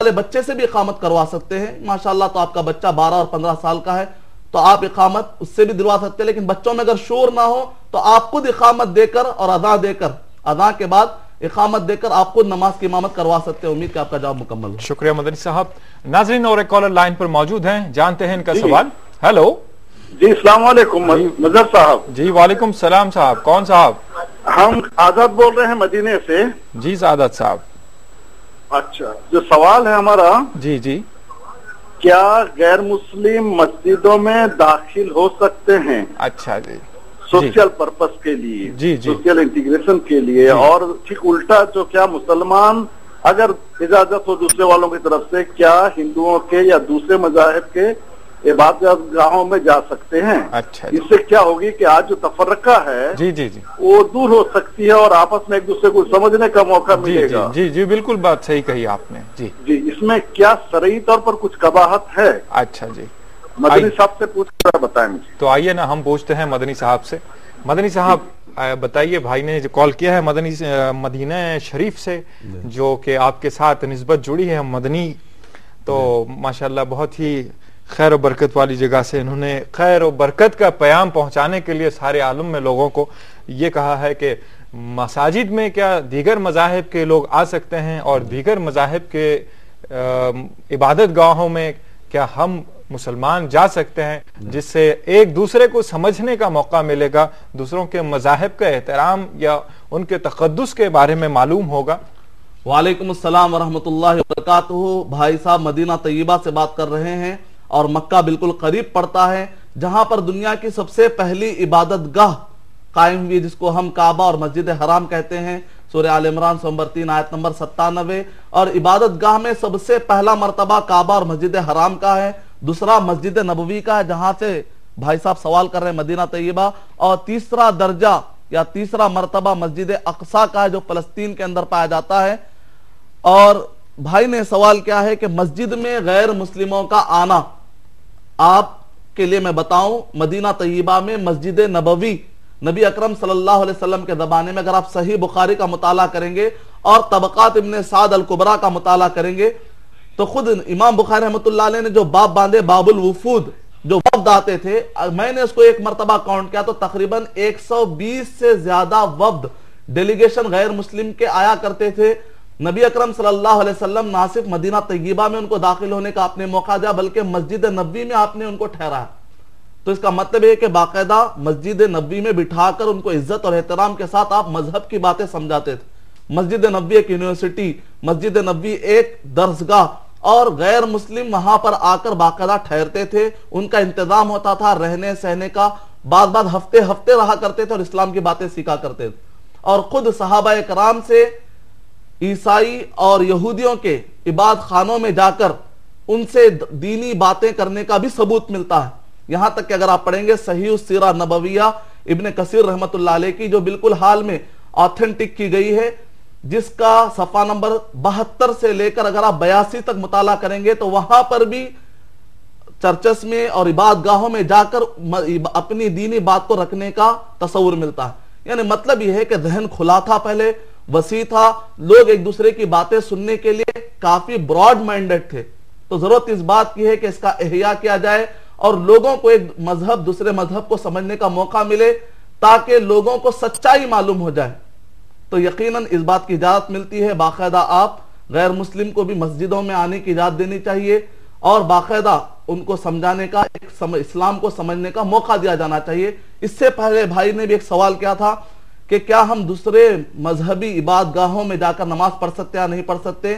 والے بچے سے بھی اقامت کروا سکتے ہیں. ماشاءاللہ تو آپ کا بچہ 12 اور 15 سال کا ہے تو آپ اقامت اس سے بھی دلوا سکتے ہیں. لیکن بچوں میں اگر شور نہ ہو تو آپ خود اقامت دے کر اور اذان دے کر، اذان کے بعد اقامت دے کر آپ خود نماز کی امامت کروا سکتے ہیں. امید کہ آپ کا جواب مکمل ہو. شکریہ مدنی صاحب. ناظرین اور ایک کالر لائن پر موجود ہیں، جانتے ہیں ان کا سوال. ہیلو جی السلام علیکم مظہر صاحب. جی وعلیکم السلام صاحب. کون صاحب؟ ہم آزاد بول رہے ہیں مدینے سے. جی سعادت صاحب. اچھا، جو سوال ہے ہمارا، جی جی کیا غیر مسلم مسجدوں میں داخل ہو سکتے ہیں اچھا جی سوشل پرپس کے لیے، جی جی سوشل انٹیگریشن کے لیے؟ اور ٹھیک الٹا، جو کیا مسلمان اگر اجازت ہو دوسرے والوں کی طرف سے، کیا ہندوؤں کے یا دوسرے مذاہب کے عبادت گاہوں میں جا سکتے ہیں؟ اچھا اس سے کیا ہوگی کہ آج جو تفرقہ ہے جی جی جی وہ دور ہو سکتی ہے اور آپس میں ایک دوسرے کو سمجھنے کا موقع ملے گا. جی جی بالکل بات صحیح کہی آپ نے. جی جی اس میں کیا شرعی طور پر کچھ قباحت ہے؟ اچھا جی مدنی صاحب سے پوچھ کر بتائیں مجھے. تو آئیے نا ہم پوچھتے ہیں مدنی صاحب سے. مدنی صاحب بتائیے، بھائی نے جو کال کیا ہے مدینہ شریف سے، جو کہ آپ کے ساتھ نسبت جڑی ہے مدنی، تو ماشاءاللہ بہت ہی خیر و برکت والی جگہ سے انہوں نے خیر و برکت کا پیام پہنچانے کے لیے سارے عالم میں لوگوں کو یہ کہا ہے کہ مساجد میں کیا دیگر مذاہب کے لوگ آ سکتے ہیں، اور دیگر مذاہب کے عبادت گاہوں میں کیا ہم مسلمان جا سکتے ہیں، جس سے ایک دوسرے کو سمجھنے کا موقع ملے گا، دوسروں کے مذاہب کا احترام یا ان کے تقدس کے بارے میں معلوم ہوگا. وعلیکم السلام ورحمۃ اللہ وبرکاتہ. بھائی صاحب مدینہ طیبہ سے بات کر رہے ہیں، اور مکہ بالکل قریب پڑتا ہے، جہاں پر دنیا کی سب سے پہلی عبادت گاہ قائم ہوئی، جس کو ہم کعبہ اور مسجد حرام کہتے ہیں. سورہ آل عمران نمبر 3 آیت نمبر 97. اور عبادت گاہ میں سب سے پہلا مرتبہ کعبہ اور مسجد حرام کا ہے، دوسرا مسجد نبوی کا ہے جہاں سے بھائی صاحب سوال کر رہے ہیں مدینہ طیبہ، اور تیسرا درجہ یا تیسرا مرتبہ مسجد اقصی کا ہے جو فلسطین کے اندر پایا جاتا ہے. اور بھائی نے سوال کیا ہے کہ مسجد میں غیر مسلموں کا آنا، آپ کے لیے میں بتاؤں، مدینہ طیبہ میں مسجد نبوی نبی اکرم صلی اللہ علیہ وسلم کے زمانے میں، اگر آپ صحیح بخاری کا مطالعہ کریں گے اور طبقات ابن سعد الکبریٰ کا مطالعہ کریں گے تو خود امام بخاری رحمۃ اللہ علیہ نے جو باب باندھے، باب الوفود، جو وفد آتے تھے، میں نے اس کو ایک مرتبہ کاؤنٹ کیا تو تقریباً 120 سے زیادہ وفد ڈیلیگیشن غیر مسلم کے آیا کرتے تھے. نبی اکرم صلی اللہ علیہ وسلم نہ صرف مدینہ طیبہ میں ان کو داخل ہونے کا آپ نے موقع دیا، بلکہ مسجد نبوی میں آپ نے ان کو ٹھہرایا. تو اس کا مطلب ہے کہ باقاعدہ مسجد نبوی میں بٹھا کر ان کو عزت اور احترام کے ساتھ آپ مذہب کی باتیں سمجھاتے تھے. مسجد نبوی ایک یونیورسٹی، مسجد نبوی ایک درسگاہ، اور غیر مسلم وہاں پر آ کر باقاعدہ ٹھہرتے تھے، ان کا انتظام ہوتا تھا رہنے سہنے کا، بعض ہفتے ہفتے رہا کرتے تھے اور اسلام کی باتیں سیکھا کرتے تھے. اور خود صحابہ کرام سے عیسائی اور یہودیوں کے عبادت خانوں میں جا کر ان سے دینی باتیں کرنے کا بھی ثبوت ملتا ہے. یہاں تک کہ اگر آپ پڑھیں گے صحیح السیرہ نبویہ ابن کثیر رحمت اللہ علیہ کی، جو بالکل حال میں آتھینٹک کی گئی ہے، جس کا صفحہ نمبر 72 سے لے کر اگر آپ 82 تک مطالعہ کریں گے تو وہاں پر بھی چرچس میں اور عبادت گاہوں میں جا کر اپنی دینی بات کو رکھنے کا تصور ملتا ہے. یعنی مطلب یہ ہے کہ ذہن کھلا تھا، پہلے وسیع تھا، لوگ ایک دوسرے کی باتیں سننے کے لیے کافی براڈ مائنڈڈ تھے. تو ضرورت اس بات کی ہے کہ اس کا احیاء کیا جائے اور لوگوں کو ایک مذہب دوسرے مذہب کو سمجھنے کا موقع ملے، تاکہ لوگوں کو سچائی معلوم ہو جائے. تو یقیناً اس بات کی اجازت ملتی ہے، باقاعدہ آپ غیر مسلم کو بھی مسجدوں میں آنے کی اجازت دینی چاہیے اور باقاعدہ ان کو سمجھانے کا، اسلام کو سمجھنے کا موقع دیا جانا چاہیے. اس سے پہلے بھائی نے بھی ایک سوال کیا تھا کہ کیا ہم دوسرے مذہبی عبادت گاہوں میں جا کر نماز پڑھ سکتے یا نہیں پڑھ سکتے.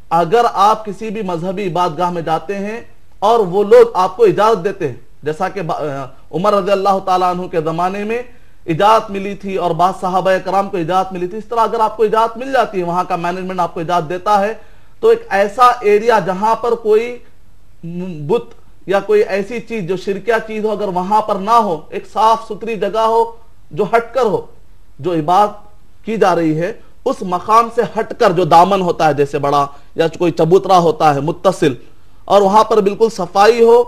اگر آپ کسی بھی مذہبی عبادت گاہ میں جاتے ہیں اور وہ لوگ آپ کو اجازت دیتے ہیں، جیسا کہ عمر رضی اللہ تعالیٰ عنہ کے زمانے میں اجازت ملی تھی اور بعض صحابہ کرام کو اجازت ملی تھی، اس طرح اگر آپ کو اجازت مل جاتی ہے، وہاں کا مینجمنٹ آپ کو اجازت دیتا ہے، تو ایک ایسا ایریا جہاں پر کوئی بت یا کوئی ایسی چیز جو شرکیہ چیز ہو، اگر وہاں پر نہ ہو، ایک صاف ستھری جگہ ہو جو ہٹ کر ہو، جو عبادت کی جا رہی ہے اس مقام سے ہٹ کر، جو دامن ہوتا ہے جیسے بڑا یا کوئی چبوترا ہوتا ہے متصل، اور وہاں پر بالکل صفائی ہو،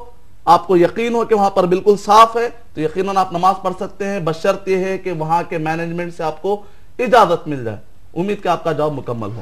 آپ کو یقین ہو کہ وہاں پر بالکل صاف ہے، تو یقیناً آپ نماز پڑھ سکتے ہیں، بشرط یہ ہے کہ وہاں کے مینجمنٹ سے آپ کو اجازت مل جائے. امید کہ آپ کا جواب مکمل ہو.